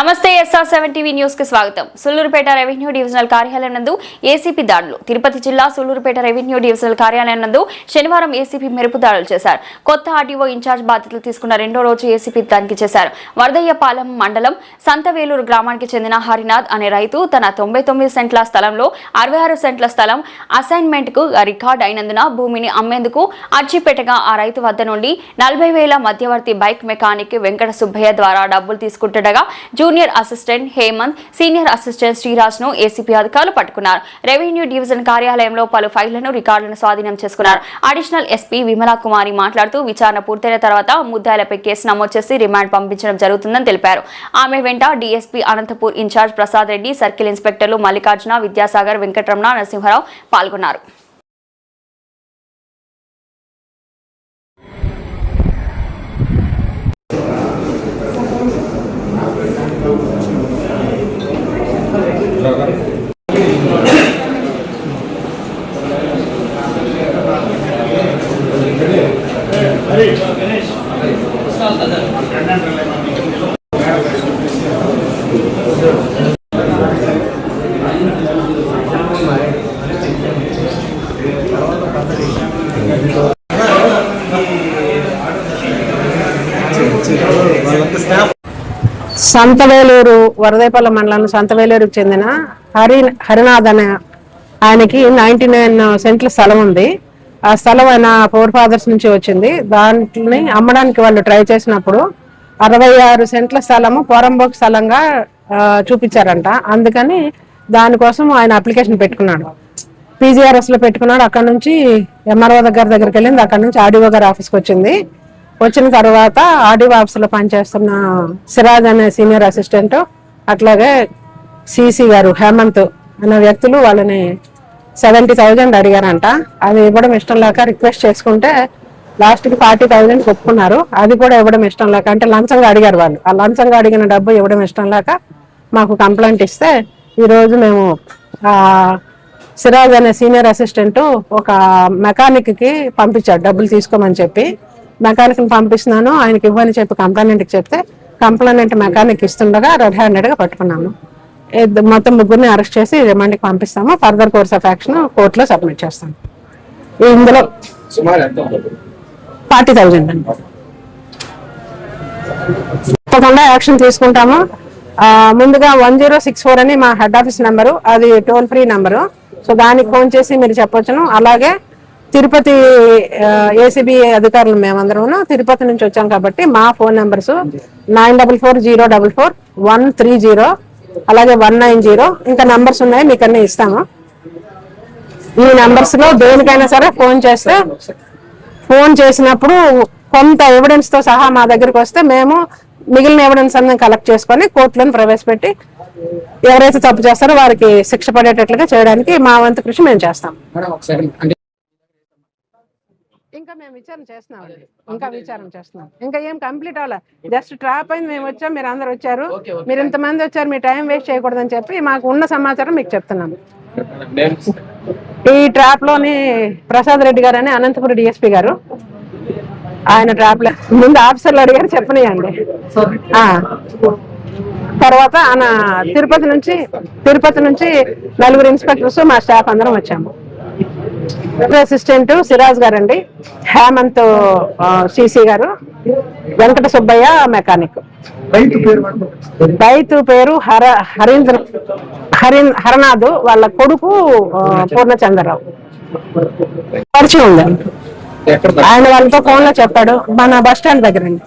నమస్తే SR7 TV news కి స్వాగతం. సుల్లూరుపేట రెవెన్యూ డివిజనల్ కార్యాలయం నందు ఏసీపీ దాడులు. తిరుపతి జిల్లా సుల్లూరుపేట రెవెన్యూ డివిజనల్ కార్యాలయం నందు శనివారం ఏసీపీ మెరుపు దాడులు చేశారు. కొత్త ఆర్డీఓ ఇన్ఛార్జ్ బాధ్యతలు తీసుకున్న రెండో రోజు ఏసీపీ తనిఖీ చేశారు. వరదయ్యపాలెం మండలం సంతవేలూరు గ్రామానికి చెందిన హరినాథ్ అనే రైతు తన 99 సెంట్ల స్థలంలో 66 సెంట్ల స్థలం అసైన్మెంట్ కు రికార్డ్ అయినందున భూమిని అమ్మేందుకు అర్జీ పెట్టగా ఆ రైతు వద్ద నుండి 40,000 మధ్యవర్తి బైక్ మెకానిక్ వెంకట సుబ్బయ్య ద్వారా డబ్బులు తీసుకుంటుండగా junior assistant Hemanth, senior assistant Sriraj ను ఏసీపీ అధికారులు పట్టుకున్నారు. రెవెన్యూ డివిజన్ కార్యాలయంలో పలు ఫైళ్లను, రికార్డులను స్వాధీనం చేసుకున్నారు. అడిషనల్ ఎస్పీ విమలా కుమారి మాట్లాడుతూ విచారణ పూర్తయిన తర్వాత ముద్దాయిలపై కేసు నమోదు చేసి రిమాండ్ పంపించడం జరుగుతుందని తెలిపారు. ఆమె వెంట DSP Anantapur incharge Prasad Reddy, circle ఇన్స్పెక్టర్లు మల్లికార్జున, విద్యాసాగర్, వెంకటరమణ, నరసింహరావు పాల్గొన్నారు. సంతవేలూరు వరదయ్యపాలెం మండలం సంతవేలూరుకు చెందిన హరినాథ్ అనే ఆయనకి 99 సెంట్ల స్థలం ఉంది. ఆ స్థలం ఆయన 4 ఫాదర్స్ నుంచి వచ్చింది. దాంట్ని అమ్మడానికి వాళ్ళు ట్రై చేసినప్పుడు 66 సెంట్ల స్థలము పోరంబోక్ స్థలంగా చూపించారంట. అందుకని దానికోసం ఆయన అప్లికేషన్ పెట్టుకున్నాడు. PGRS లో పెట్టుకున్నాడు. అక్కడ నుంచి MRO దగ్గరికి వెళ్ళింది. అక్కడ నుంచి ఆర్డీఓ గారి ఆఫీస్కి వచ్చింది. వచ్చిన తర్వాత ఆర్డీఓ ఆఫీసులో పనిచేస్తున్న సిరాజ్ అనే సీనియర్ అసిస్టెంట్, అట్లాగే సిసి గారు హేమంత్ అనే వ్యక్తులు వాళ్ళని 70,000 అడిగారంట. అది ఇవ్వడం ఇష్టం లేక రిక్వెస్ట్ చేసుకుంటే లాస్ట్కి 40,000 ఒప్పుకున్నారు. అది కూడా ఇవ్వడం ఇష్టం లేక, అంటే లంచంగా అడిగారు వాళ్ళు. ఆ లంచంగా అడిగిన డబ్బు ఇవ్వడం ఇష్టం లేక మాకు కంప్లైంట్ ఇస్తే ఈరోజు మేము సిరాజ్ అనే సీనియర్ అసిస్టెంట్ ఒక మెకానిక్కి పంపించాడు డబ్బులు తీసుకోమని చెప్పి. మెకానిక్ని పంపిస్తున్నాను, ఆయనకి ఇవ్వని చెప్పి కంప్లైంట్కి చెప్తే కంప్లైంట్ మెకానిక్ ఇస్తుండగా రెడ్ హ్యాండెడ్గా పట్టుకున్నాము. మొత్తం ముగ్గురిని అరెస్ట్ చేసి రిమాండ్కి పంపిస్తాము. ఫర్దర్ కోర్స్ ఆఫ్ యాక్షన్ కోర్టులో సబ్మిట్ చేస్తాము. ఇందులో 40,000 అండి. తప్పకుండా యాక్షన్ తీసుకుంటాము. ముందుగా 1064 అని మా హెడ్ ఆఫీస్ నెంబరు, అది టోల్ ఫ్రీ నెంబరు. సో దానికి ఫోన్ చేసి మీరు చెప్పొచ్చును. అలాగే తిరుపతి ఏసీబీ అధికారులు మేమందరం తిరుపతి నుంచి వచ్చాం కాబట్టి మా ఫోన్ నెంబర్స్ 9440444130, అలాగే 190, ఇంకా నంబర్స్ ఉన్నాయి, మీకు అన్నీ ఇస్తాము. ఈ నంబర్స్ లో దేనికైనా సరే ఫోన్ చేస్తే, ఫోన్ చేసినప్పుడు కొంత ఎవిడెన్స్ తో సహా మా దగ్గరికి వస్తే మేము మిగిలిన ఎవిడెన్స్ అన్ని కలెక్ట్ చేసుకొని కోర్టులను ప్రవేశపెట్టి ఎవరైతే తప్పు చేస్తారో వారికి శిక్ష పడేటట్లుగా చేయడానికి మా వంతు కృషి మేము చేస్తాం. ఇంకా మేము విచారణ చేస్తున్నాం. ఇంకా ఏం కంప్లీట్ అవ్వాలి. జస్ట్ ట్రాప్ అయింది, మేము వచ్చాం, మీరు అందరు వచ్చారు, మీరు ఇంతమంది వచ్చారు, మీ టైం వేస్ట్ చేయకూడదని చెప్పి మాకు ఉన్న సమాచారం మీకు చెప్తున్నాము. ఈ ట్రాప్ లోని ప్రసాద్ రెడ్డి గారు అని అనంతపురం డిఎస్పీ గారు, ఆయన ట్రాప్ లో ముందు ఆఫీసర్లు అడిగారు చెప్పనియండి. తర్వాత ఆయన తిరుపతి నుంచి 4 ఇన్స్పెక్టర్స్ మా స్టాఫ్ అందరం వచ్చాము. అసిస్టెంట్ సిరాజ్ గారండి, హేమంత్ సిసి గారు, వెంకట సుబ్బయ్య మెకానిక్. రైతు పేరు హరనాథ్, వాళ్ళ కొడుకు పూర్ణచంద్రరావు. పరిచయం ఉంది, ఆయన వాళ్ళతో ఫోన్ లో చెప్పాడు. మన బస్ స్టాండ్ దగ్గర అండి.